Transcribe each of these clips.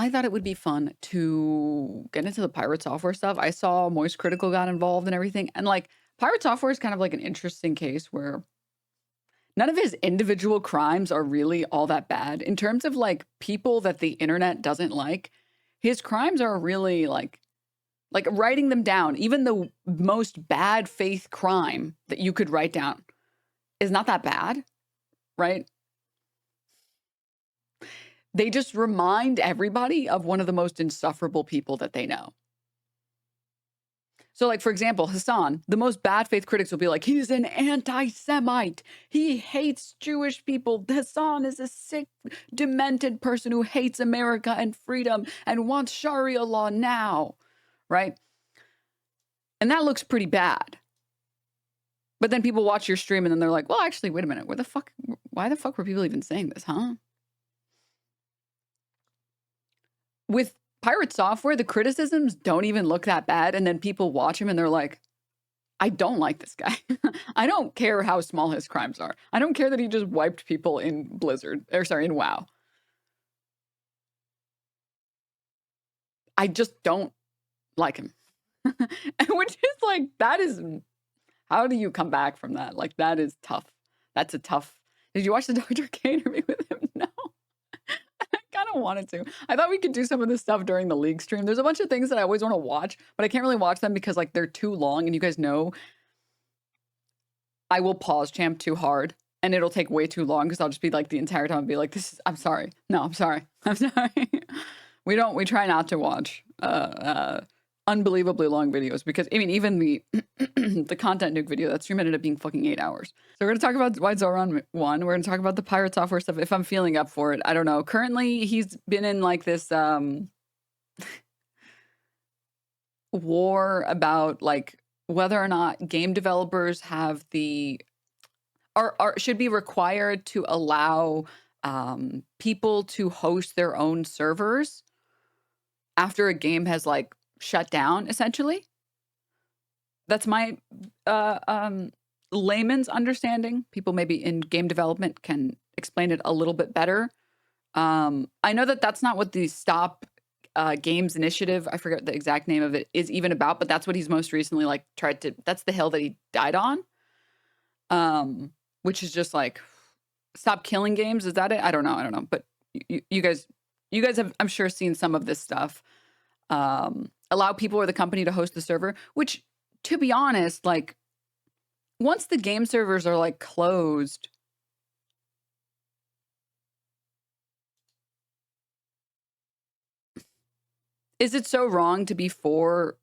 I thought it would be fun to get into the Pirate Software stuff. I saw Moist Critical got involved and everything. And like Pirate Software is kind of like an interesting case where none of his individual crimes are really all that bad. In terms of like people that the internet doesn't like, his crimes are really like writing them down. Even the most bad faith crime that you could write down is not that bad, right? They just remind everybody of one of the most insufferable people that they know. So, like, for example, Hassan, the most bad faith critics will be like, he's an anti-Semite. He hates Jewish people. Hassan is a sick, demented person who hates America and freedom and wants Sharia law now, right? And that looks pretty bad. But then people watch your stream and then they're like, well, actually, wait a minute. Why the fuck were people even saying this, huh? With Pirate Software, the criticisms don't even look that bad. And then people watch him and they're like, I don't like this guy. I don't care how small his crimes are. I don't care that he just wiped people in in WoW. I just don't like him. Which is like, how do you come back from that? Like, that is tough. That's a tough. Did you watch the Dr. K interview with him? No. I kind of wanted to. I thought we could do some of this stuff during the league stream. There's a bunch of things that I always want to watch, but I can't really watch them because like they're too long. And you guys know I will pause champ too hard and it'll take way too long because I'll just be like the entire time be like, I'm sorry. No, I'm sorry. I'm sorry. We try not to watch unbelievably long videos because I mean even the the content nuke video, that stream ended up being fucking 8 hours. So we're gonna talk about why Zoran won. We're gonna talk about the Pirate Software stuff if I'm feeling up for it. I don't know. Currently he's been in like this war about like whether or not game developers have should be required to allow people to host their own servers after a game has like shut down, essentially. That's my layman's understanding. People maybe in game development can explain it a little bit better. I know that that's not what the Stop Games initiative, I forget the exact name of it, is even about, but that's what he's most recently like that's the hill that he died on. Which is just like, Stop Killing Games. Is that it? I don't know. But you guys have, I'm sure, seen some of this stuff. Allow people or the company to host the server, which, to be honest, like once the game servers are like closed, is it so wrong to be for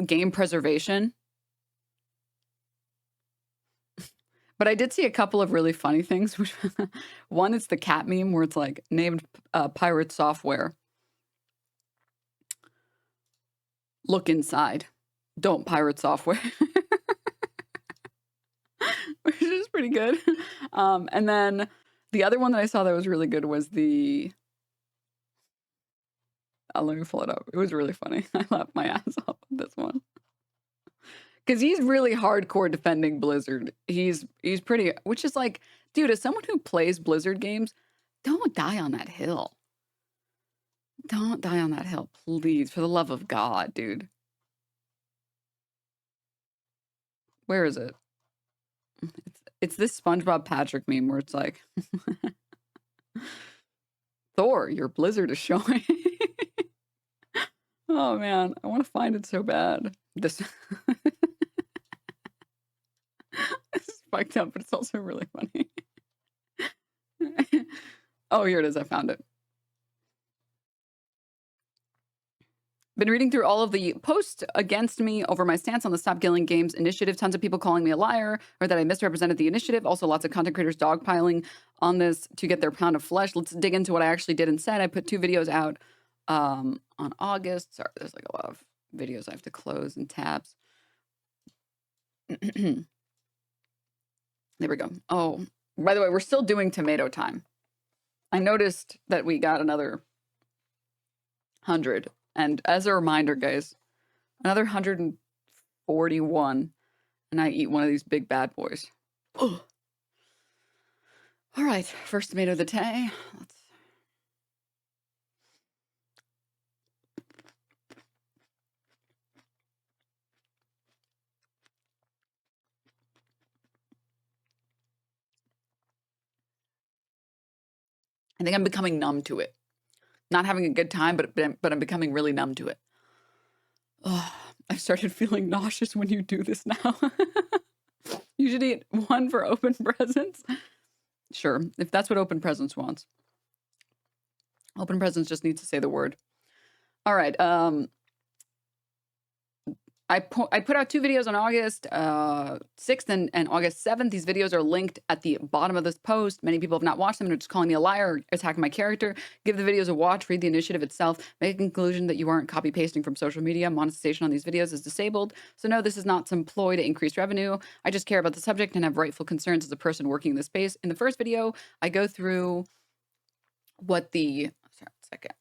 game preservation? But I did see a couple of really funny things. One is the cat meme where it's like named Pirate Software. Look inside. Don't pirate software. Which is pretty good. And then the other one that I saw that was really good was let me pull it up. It was really funny. I laughed my ass off with this one. Because he's really hardcore defending Blizzard. He's pretty, which is like, dude, as someone who plays Blizzard games, don't die on that hill. Don't die on that hill, please, for the love of God, dude. Where is it? It's this SpongeBob Patrick meme where it's like, Thor, your Blizzard is showing. Oh man, I want to find it so bad. This is fucked up, but it's also really funny. Oh, here it is. I found it. Been reading through all of the posts against me over my stance on the Stop Killing Games initiative. Tons of people calling me a liar or that I misrepresented the initiative. Also, lots of content creators dogpiling on this to get their pound of flesh. Let's dig into what I actually did instead. I put 2 videos out on August. Sorry, there's like a lot of videos I have to close and tabs. There we go. Oh, by the way, we're still doing tomato time. I noticed that we got another 100. And as a reminder, guys, another 141, and I eat one of these big bad boys. Oh. All right, first tomato of the day. I think I'm becoming numb to it. Not having a good time, but I'm becoming really numb to it. Oh, I've started feeling nauseous when you do this now. You should eat one for open presents. Sure, if that's what open presents wants. Open presents just needs to say the word. All right. I put out 2 videos on August 6th and August 7th. These videos are linked at the bottom of this post. Many people have not watched them and are just calling me a liar or attacking my character. Give the videos a watch, read the initiative itself, make a conclusion that you aren't copy pasting from social media. Monetization on these videos is disabled. So no, this is not some ploy to increase revenue. I just care about the subject and have rightful concerns as a person working in this space. In the first video, I go through what the, sorry, a second.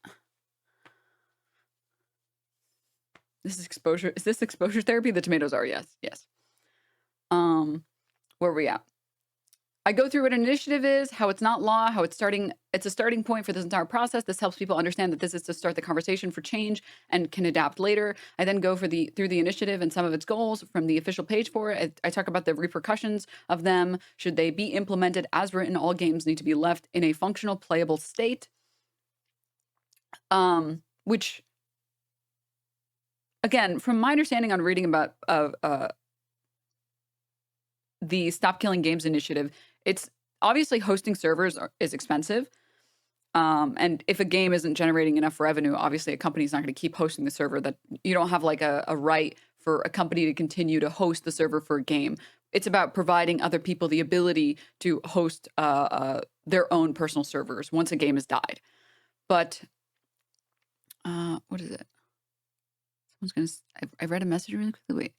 This is exposure. Is this exposure therapy? The tomatoes are, yes. Yes. Where are we at? I go through what an initiative is, how it's not law, how it's a starting point for this entire process. This helps people understand that this is to start the conversation for change and can adapt later. I then go through the initiative and some of its goals from the official page for it. I talk about the repercussions of them. Should they be implemented as written, all games need to be left in a functional, playable state. Which, again, from my understanding on reading about the Stop Killing Games initiative, it's obviously hosting servers is expensive. And if a game isn't generating enough revenue, obviously a company's not going to keep hosting the server. That you don't have like a right for a company to continue to host the server for a game. It's about providing other people the ability to host their own personal servers once a game has died. But what is it? Someone's gonna. I read a message really quickly. Wait.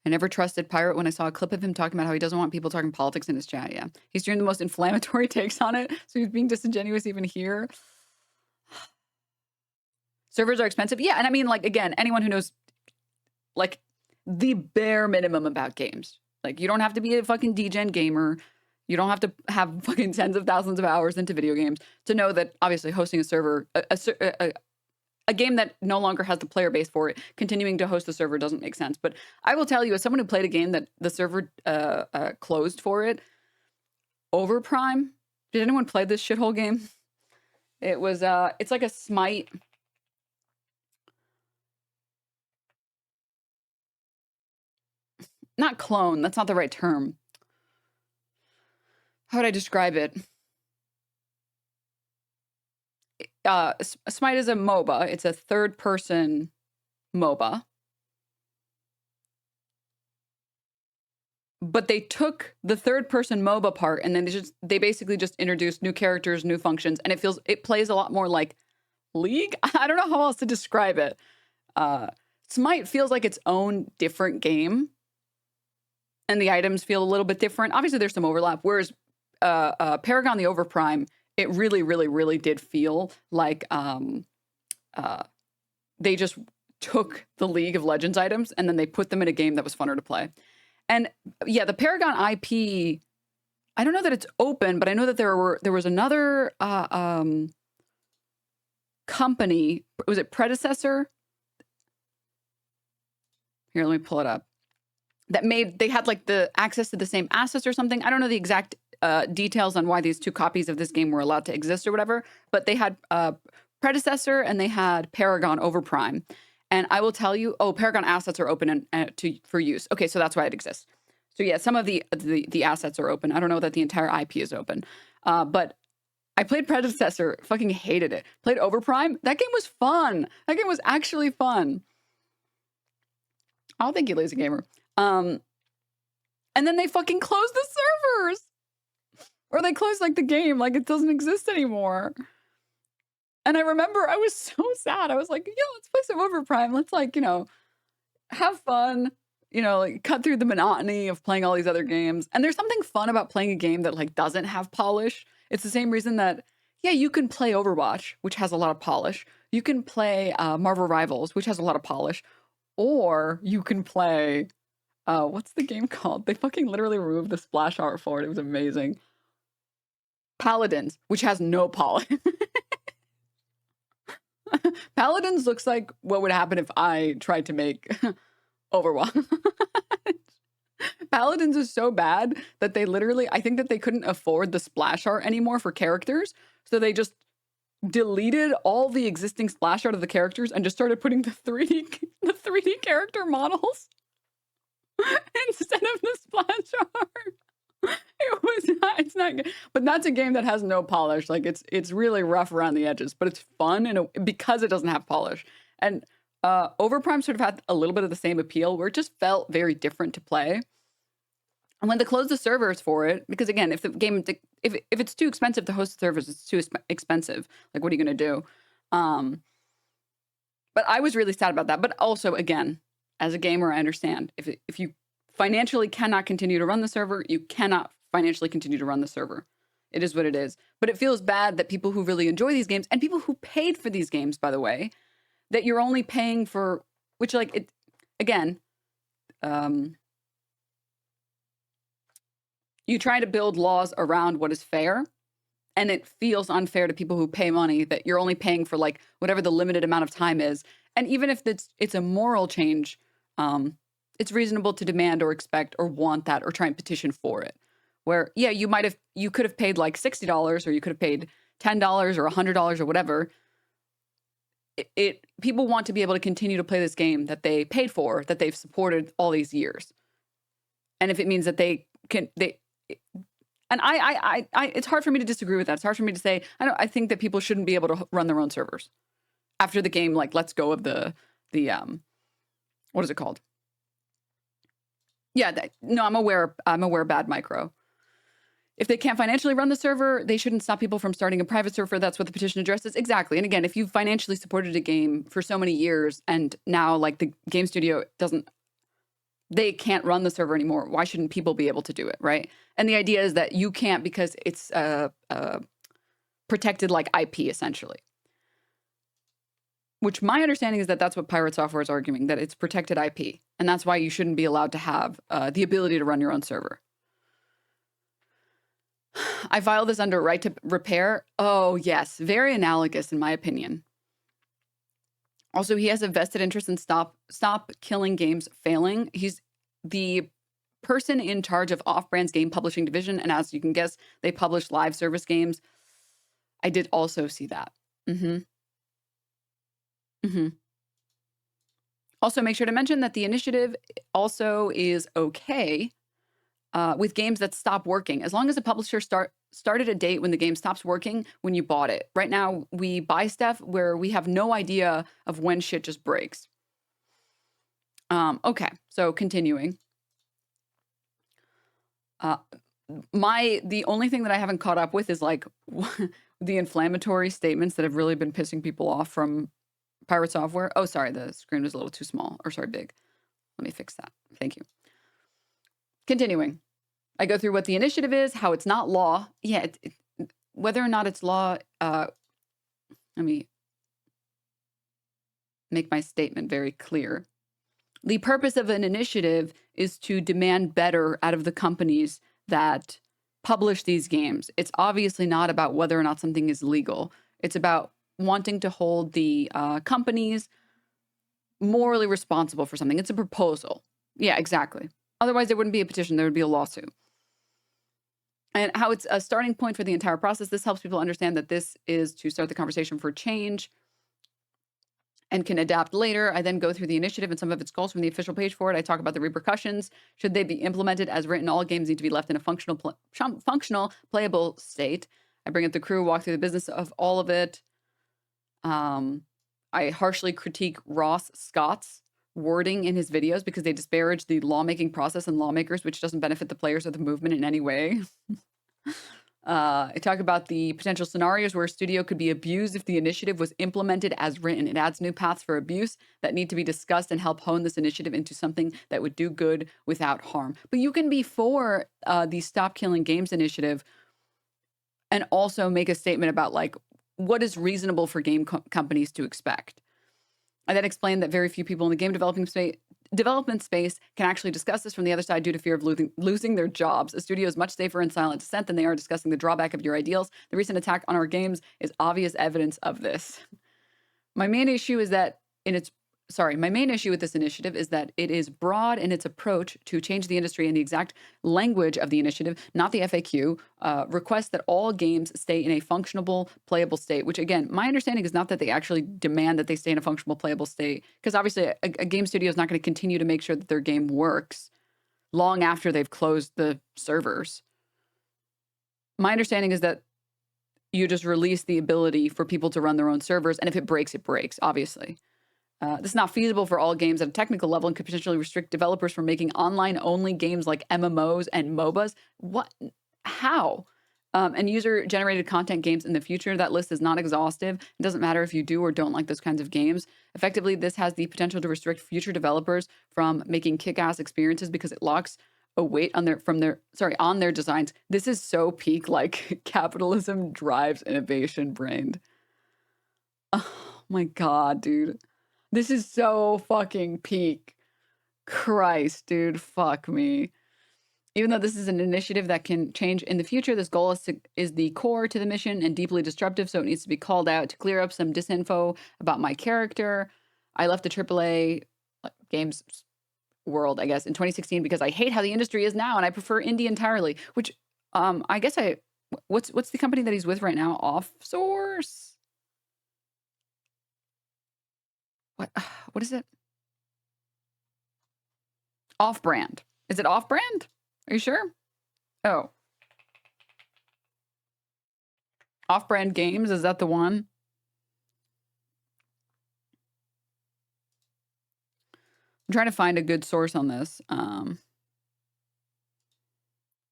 I never trusted Pirate when I saw a clip of him talking about how he doesn't want people talking politics in his chat. Yeah. He's doing the most inflammatory takes on it. So he's being disingenuous even here. Servers are expensive. Yeah. And I mean, like, again, anyone who knows, like, the bare minimum about games. Like, you don't have to be a fucking degen gamer. You don't have to have fucking tens of thousands of hours into video games to know that, obviously, hosting a server, a game that no longer has the player base for it, continuing to host the server doesn't make sense. But I will tell you, as someone who played a game that the server closed for it, Overprime. Did anyone play this shithole game? It was, it's like a Smite. Not clone, that's not the right term. How would I describe it? Smite is a MOBA. It's a third-person MOBA. But they took the third-person MOBA part, and then they basically just introduced new characters, new functions, and it plays a lot more like League. I don't know how else to describe it. Smite feels like its own different game, and the items feel a little bit different. Obviously, there's some overlap. Whereas Paragon: The Overprime, it really, really, really did feel like they just took the League of Legends items and then they put them in a game that was funner to play. And yeah, the Paragon IP, I don't know that it's open, but I know that there was another company. Was it Predecessor? Here, let me pull it up. They had like the access to the same assets or something. I don't know the exact details on why these two copies of this game were allowed to exist or whatever, but they had Predecessor and they had Paragon Overprime. And I will tell you, Paragon assets are open for use. Okay, so that's why it exists. So yeah, some of the assets are open. I don't know that the entire IP is open. But I played Predecessor, fucking hated it. Played Overprime. That game was fun. That game was actually fun. Oh, thank you, Lazy Gamer. And then they fucking closed the servers. Or they closed like the game, like it doesn't exist anymore. And I remember I was so sad. I was like, let's play some Overprime. Let's have fun, like cut through the monotony of playing all these other games. And there's something fun about playing a game that like doesn't have polish. It's the same reason that, you can play Overwatch, which has a lot of polish. You can play Marvel Rivals, which has a lot of polish. Or you can play, what's the game called? They fucking literally removed the splash art for it. It was amazing. Paladins, which has no polish. Paladins looks like what would happen if I tried to make Overwatch. Paladins is so bad that they literally, I think that they couldn't afford the splash art anymore for characters. So they just deleted all the existing splash art of the characters and just started putting the 3D character models instead of the splash art. It's not good. But that's a game that has no polish. Like it's really rough around the edges, but it's fun because it doesn't have polish. And Overprime sort of had a little bit of the same appeal where it just felt very different to play. And when they closed the servers for it, because again, if the game, if it's too expensive to host servers, it's too expensive. Like, what are you going to do? But I was really sad about that. But also, again, as a gamer, I understand if you financially cannot continue to run the server, you cannot financially continue to run the server. It is what it is. But it feels bad that people who really enjoy these games and people who paid for these games, by the way, that you're only paying for, which like it, again, you try to build laws around what is fair, and it feels unfair to people who pay money that you're only paying for like whatever the limited amount of time is. And even if it's a moral change, it's reasonable to demand or expect or want that or try and petition for it. Where, yeah, you could have paid like $60 or you could have paid $10 or $100 or whatever. People want to be able to continue to play this game that they paid for, that they've supported all these years. And if it means that it's hard for me to disagree with that. It's hard for me to say, I think that people shouldn't be able to run their own servers after the game, like, lets go of the what is it called? Yeah, no, I'm aware Bad Micro. If they can't financially run the server, they shouldn't stop people from starting a private server. That's what the petition addresses. Exactly. And again, if you've financially supported a game for so many years and now like the game studio they can't run the server anymore, why shouldn't people be able to do it, right? And the idea is that you can't because it's protected like IP, essentially. Which my understanding is that that's what PirateSoftware is arguing, that it's protected IP. And that's why you shouldn't be allowed to have the ability to run your own server. I file this under right to repair. Oh, yes. Very analogous, in my opinion. Also, he has a vested interest in StopKillingGames failing. He's the person in charge of Off-Brand's game publishing division. And as you can guess, they publish live service games. I did also see that. Also, make sure to mention that the initiative also is okay with games that stop working, as long as the publisher started a date when the game stops working when you bought it. Right now, we buy stuff where we have no idea of when shit just breaks. Okay, so continuing. The only thing that I haven't caught up with is like the inflammatory statements that have really been pissing people off from PirateSoftware. Oh, sorry, the screen was a little too small, or sorry, big. Let me fix that. Thank you. Continuing. I go through what the initiative is, how it's not law. Yeah, whether or not it's law, let me make my statement very clear. The purpose of an initiative is to demand better out of the companies that publish these games. It's obviously not about whether or not something is legal. It's about wanting to hold the companies morally responsible for something. It's a proposal. Yeah, exactly. Otherwise, there wouldn't be a petition. There would be a lawsuit. And how it's a starting point for the entire process. This helps people understand that this is to start the conversation for change and can adapt later. I then go through the initiative and some of its goals from the official page for it. I talk about the repercussions. Should they be implemented as written, all games need to be left in a functional, playable state. I bring up the crew, walk through the business of all of it. I harshly critique Ross Scott's wording in his videos because they disparage the lawmaking process and lawmakers, which doesn't benefit the players or the movement in any way. I talk about the potential scenarios where a studio could be abused if the initiative was implemented as written. It adds new paths for abuse that need to be discussed and help hone this initiative into something that would do good without harm. But you can be for the Stop Killing Games initiative and also make a statement about like what is reasonable for game companies to expect. I then explained that very few people in the game development space can actually discuss this from the other side due to fear of losing their jobs. A studio is much safer in silent dissent than they are discussing the drawback of your ideals. The recent attack on our games is obvious evidence of this. My main issue is that in its my main issue with this initiative is that it is broad in its approach to change the industry, and the exact language of the initiative, not the FAQ, requests that all games stay in a functionable, playable state, which again, my understanding is not that they actually demand that they stay in a functional, playable state, because obviously a game studio is not going to continue to make sure that their game works long after they've closed the servers. My understanding is that you just release the ability for people to run their own servers, and if it breaks, obviously. This is not feasible for all games at a technical level and could potentially restrict developers from making online-only games like MMOs and MOBAs. What? How? And user-generated content games in the future. That list is not exhaustive. It doesn't matter if you do or don't like those kinds of games. Effectively, this has the potential to restrict future developers from making kick-ass experiences because it locks a weight on their designs. This is so peak, like, capitalism drives innovation brained. Oh my God, dude. This is so fucking peak. Christ, dude, fuck me. Even though this is an initiative that can change in the future, this goal is the core to the mission and deeply disruptive, so it needs to be called out to clear up some disinfo about my character. I left the AAA games world, I guess, in 2016 because I hate how the industry is now and I prefer indie entirely, which I guess what's the company that he's with right now? Offsource? What is it? Off-brand. Is it off-brand? Are you sure? Oh. Off-brand games, is that the one? I'm trying to find a good source on this.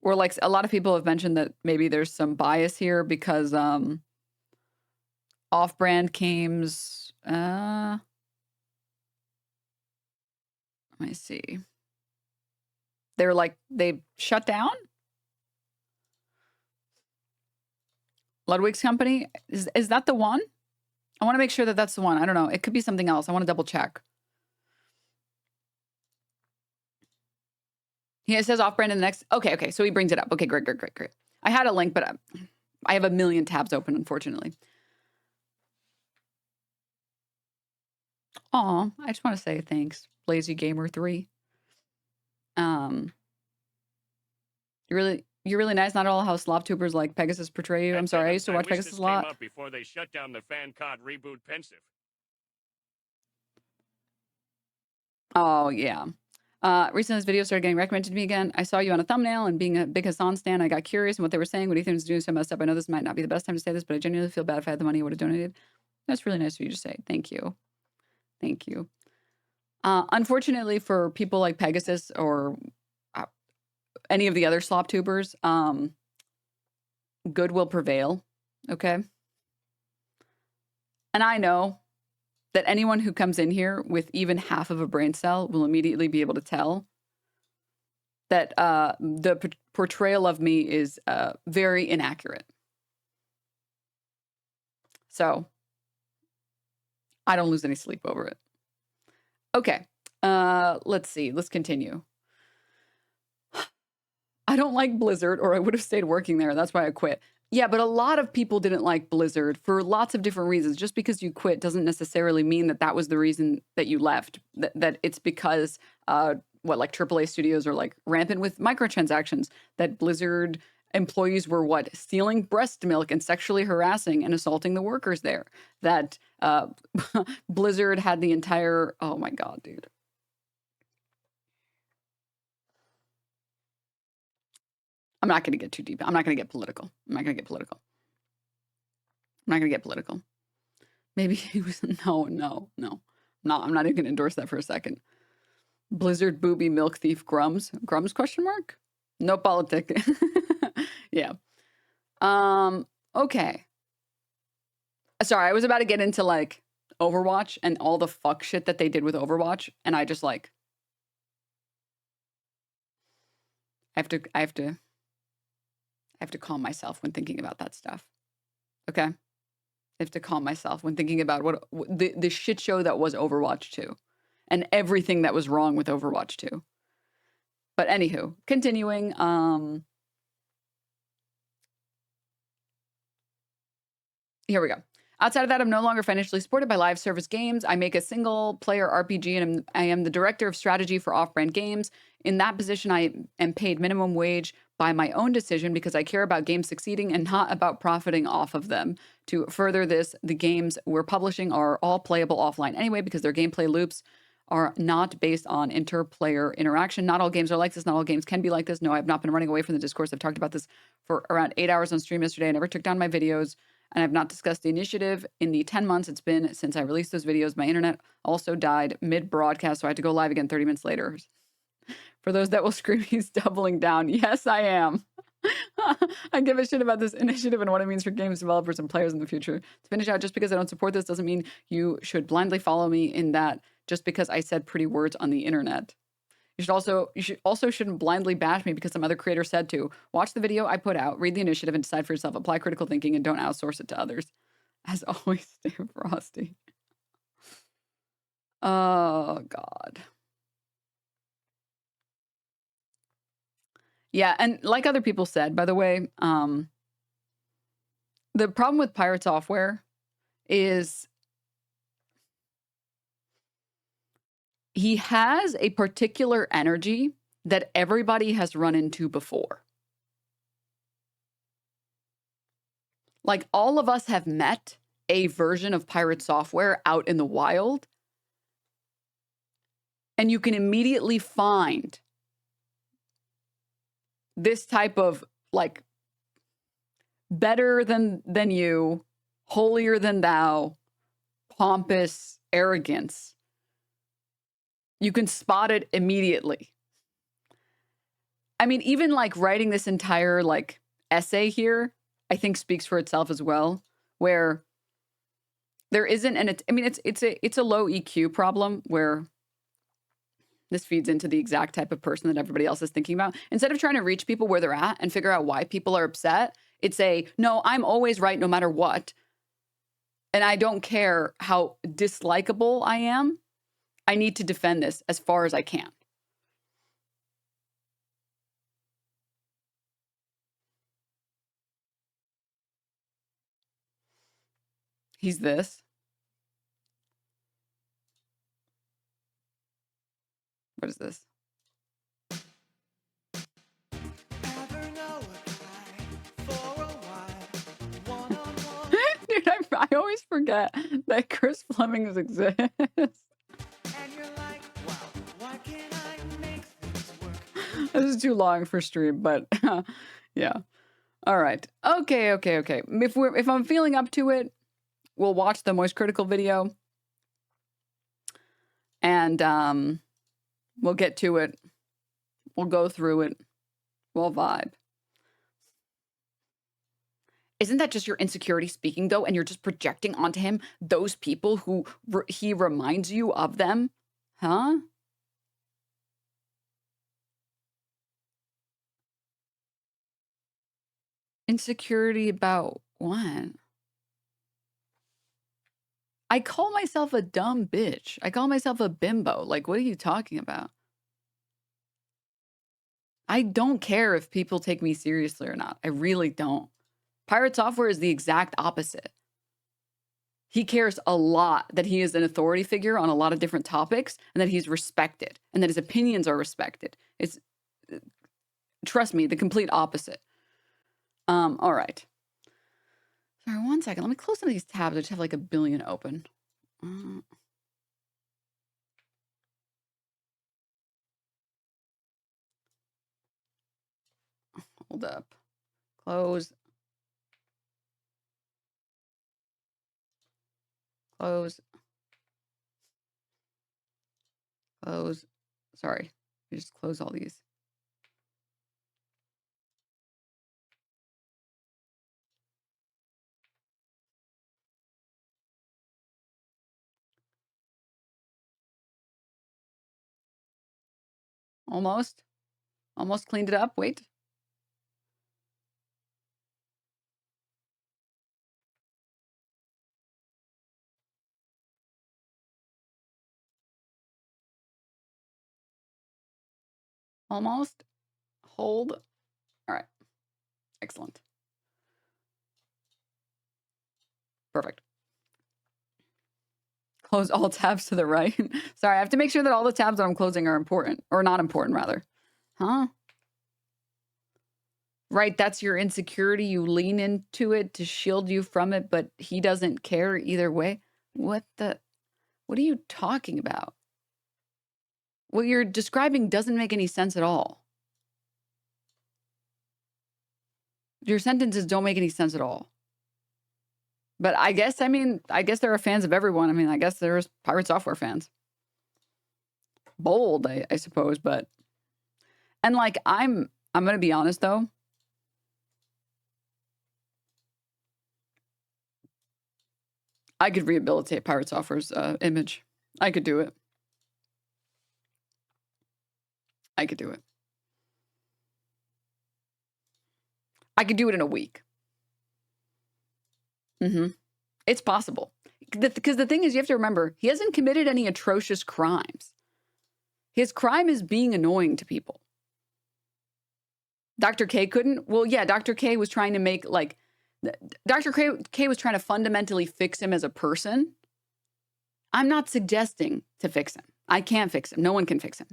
Or like a lot of people have mentioned that maybe there's some bias here because off-brand games, let me see. They shut down? Ludwig's company? Is that the one? I want to make sure that that's the one. I don't know. It could be something else. I want to double check. It says off-brand in the next. Okay. So he brings it up. Okay, great. I had a link, but I have a million tabs open, unfortunately. Aw, I just want to say thanks, Lazy Gamer 3. You're really nice. Not all how slop tubers like Pegasus portray you. I'm sorry. I used to watch Pegasus a lot. Up before they shut down the fan cod reboot pensive. Oh yeah. Recently this video started getting recommended to me again. I saw you on a thumbnail, and being a big Hassan stan, I got curious in what they were saying. What do you think is doing so messed up? I know this might not be the best time to say this, but I genuinely feel bad. If I had the money, I would have donated. That's really nice of you to say. Thank you. Thank you. Unfortunately for people like Pegasus or any of the other slop tubers, good will prevail. Okay. And I know that anyone who comes in here with even half of a brain cell will immediately be able to tell that the portrayal of me is very inaccurate. So I don't lose any sleep over it. Okay. Let's see. Let's continue. I don't like Blizzard, or I would have stayed working there. That's why I quit. Yeah, but a lot of people didn't like Blizzard for lots of different reasons. Just because you quit doesn't necessarily mean that that was the reason that you left. That it's because like AAA studios are like rampant with microtransactions. That Blizzard employees were stealing breast milk and sexually harassing and assaulting the workers there. That Blizzard had the entire. Oh my God, dude. I'm not going to get too deep. I'm not going to get political. I'm not going to get political. Maybe he was, no. I'm not even going to endorse that for a second. Blizzard booby milk thief Grums? Grums question mark? No politic. Yeah. Okay. Sorry, I was about to get into like Overwatch and all the fuck shit that they did with Overwatch. And I just like, I have to calm myself when thinking about that stuff. Okay? I have to calm myself when thinking about what the shit show that was Overwatch 2 and everything that was wrong with Overwatch 2. But anywho, continuing, here we go. Outside of that, I'm no longer financially supported by live service games. I make a single player RPG and I am the director of strategy for off-brand games. In that position, I am paid minimum wage by my own decision because I care about games succeeding and not about profiting off of them. To further this, the games we're publishing are all playable offline anyway because their gameplay loops are not based on interplayer interaction. Not all games are like this. Not all games can be like this. No, I've not been running away from the discourse. I've talked about this for around 8 hours on stream yesterday. I never took down my videos. And I've not discussed the initiative in the 10 months it's been since I released those videos. My internet also died mid-broadcast, so I had to go live again 30 minutes later. For those that will scream, he's doubling down. Yes, I am. I give a shit about this initiative and what it means for games developers and players in the future. To finish out, just because I don't support this doesn't mean you should blindly follow me in that just because I said pretty words on the internet. You should also shouldn't blindly bash me because some other creator said to. Watch the video I put out, read the initiative, and decide for yourself. Apply critical thinking and don't outsource it to others. As always, stay frosty. Oh, God. Yeah, and like other people said, by the way, the problem with PirateSoftware is he has a particular energy that everybody has run into before. Like, all of us have met a version of PirateSoftware out in the wild, and you can immediately find this type of, like, better than you, holier than thou, pompous arrogance. You can spot it immediately. I mean, even like writing this entire like essay here, I think speaks for itself as well, where there isn't, and it's a low EQ problem where this feeds into the exact type of person that everybody else is thinking about. Instead of trying to reach people where they're at and figure out why people are upset, it's no, I'm always right no matter what. And I don't care how dislikable I am. I need to defend this as far as I can. He's this. What is this? Dude, I always forget that Chris Flemings exists. This is too long for stream, but yeah. All right. Okay. If I'm feeling up to it, we'll watch the Moist Critical video. And we'll get to it. We'll go through it. We'll vibe. Isn't that just your insecurity speaking, though? And you're just projecting onto him those people who he reminds you of them? Huh? Insecurity about what? I call myself a dumb bitch. I call myself a bimbo. Like, what are you talking about? I don't care if people take me seriously or not. I really don't. PirateSoftware is the exact opposite. He cares a lot that he is an authority figure on a lot of different topics and that he's respected and that his opinions are respected. It's, trust me, the complete opposite. All right. Sorry, 1 second. Let me close some of these tabs. I just have like a billion open. Hold up. Close. Close. Close. Sorry. I just close all these. Almost. Almost cleaned it up. Wait. Almost. Hold. All right. Excellent. Perfect. Close all tabs to the right. Sorry, I have to make sure that all the tabs that I'm closing are important. Or not important, rather. Huh? Right, that's your insecurity. You lean into it to shield you from it, but he doesn't care either way. What are you talking about? What you're describing doesn't make any sense at all. Your sentences don't make any sense at all. But I guess there are fans of everyone. I mean, I guess there's Pirate Software fans. Bold, I suppose, but... And, like, I'm going to be honest, though. I could rehabilitate Pirate Software's image. I could do it. I could do it. I could do it in a week. It's possible. Because the thing is, you have to remember, he hasn't committed any atrocious crimes. His crime is being annoying to people. Dr. K couldn't? Well, yeah, Dr. K was trying to make, like... Dr. K was trying to fundamentally fix him as a person. I'm not suggesting to fix him. I can't fix him. No one can fix him.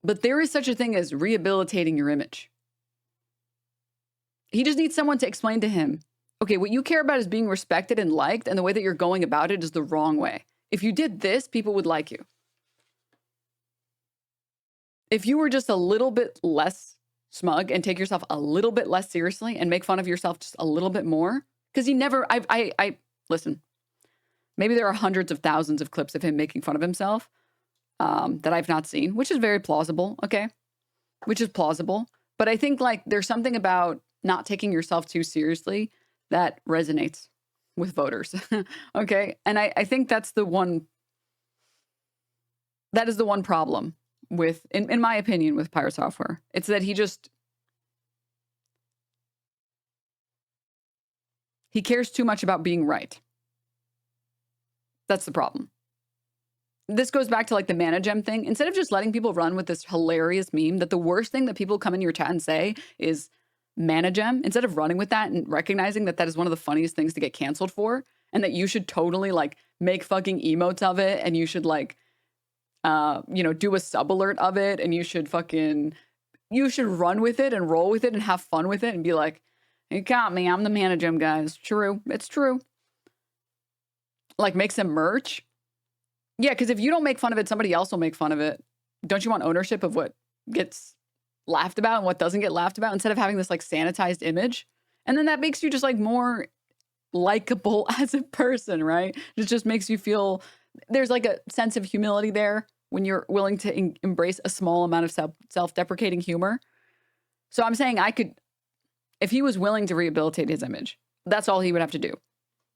But there is such a thing as rehabilitating your image. He just needs someone to explain to him, okay, what you care about is being respected and liked, and the way that you're going about it is the wrong way. If you did this, people would like you. If you were just a little bit less smug and take yourself a little bit less seriously and make fun of yourself just a little bit more, because he never, listen, maybe there are hundreds of thousands of clips of him making fun of himself that I've not seen, which is very plausible, okay? Which is plausible. But I think, like, there's something about not taking yourself too seriously that resonates with voters, okay? And I think that's the one, that is the one problem with, in my opinion, with Pirate Software. It's that he cares too much about being right. That's the problem. This goes back to, like, the Managem thing. Instead of just letting people run with this hilarious meme that the worst thing that people come in your chat and say is Managem, instead of running with that and recognizing that that is one of the funniest things to get canceled for, and that you should totally, like, make fucking emotes of it, and you should, like, do a sub alert of it, and you should run with it and roll with it and have fun with it and be like, you got me, I'm the Managem guy. It's true. It's true. Like, make some merch. Yeah, because if you don't make fun of it, somebody else will make fun of it. Don't you want ownership of what gets laughed about and what doesn't get laughed about, instead of having this, like, sanitized image? And then that makes you just, like, more likable as a person, right? It just makes you feel there's, like, a sense of humility there when you're willing to embrace a small amount of self-deprecating humor. So I'm saying if he was willing to rehabilitate his image, that's all he would have to do.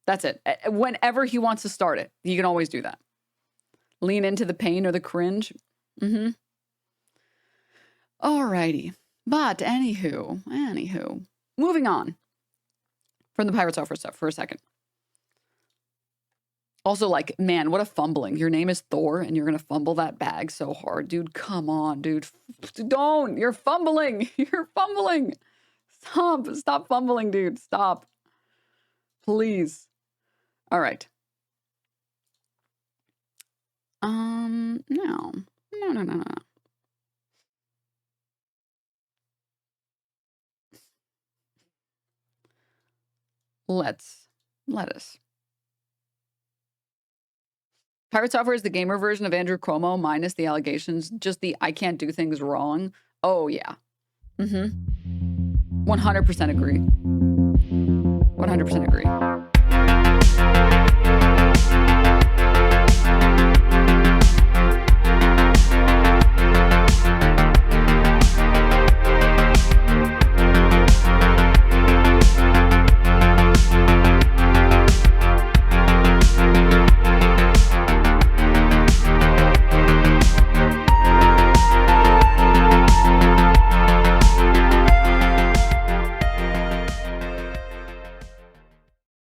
That's it. Whenever he wants to start it, he can always do that. Lean into the pain or the cringe. Alrighty. But anywho, moving on from the Pirate Software stuff for a second. Also, like, man, what a fumbling. Your name is Thor and you're going to fumble that bag so hard. Dude, come on, dude. Don't. You're fumbling. You're fumbling. Stop fumbling, dude. Stop. Please. All right. No. Let us. Pirate Software is the gamer version of Andrew Cuomo minus the allegations, just the I can't do things wrong. Oh, yeah. 100% agree. 100% agree.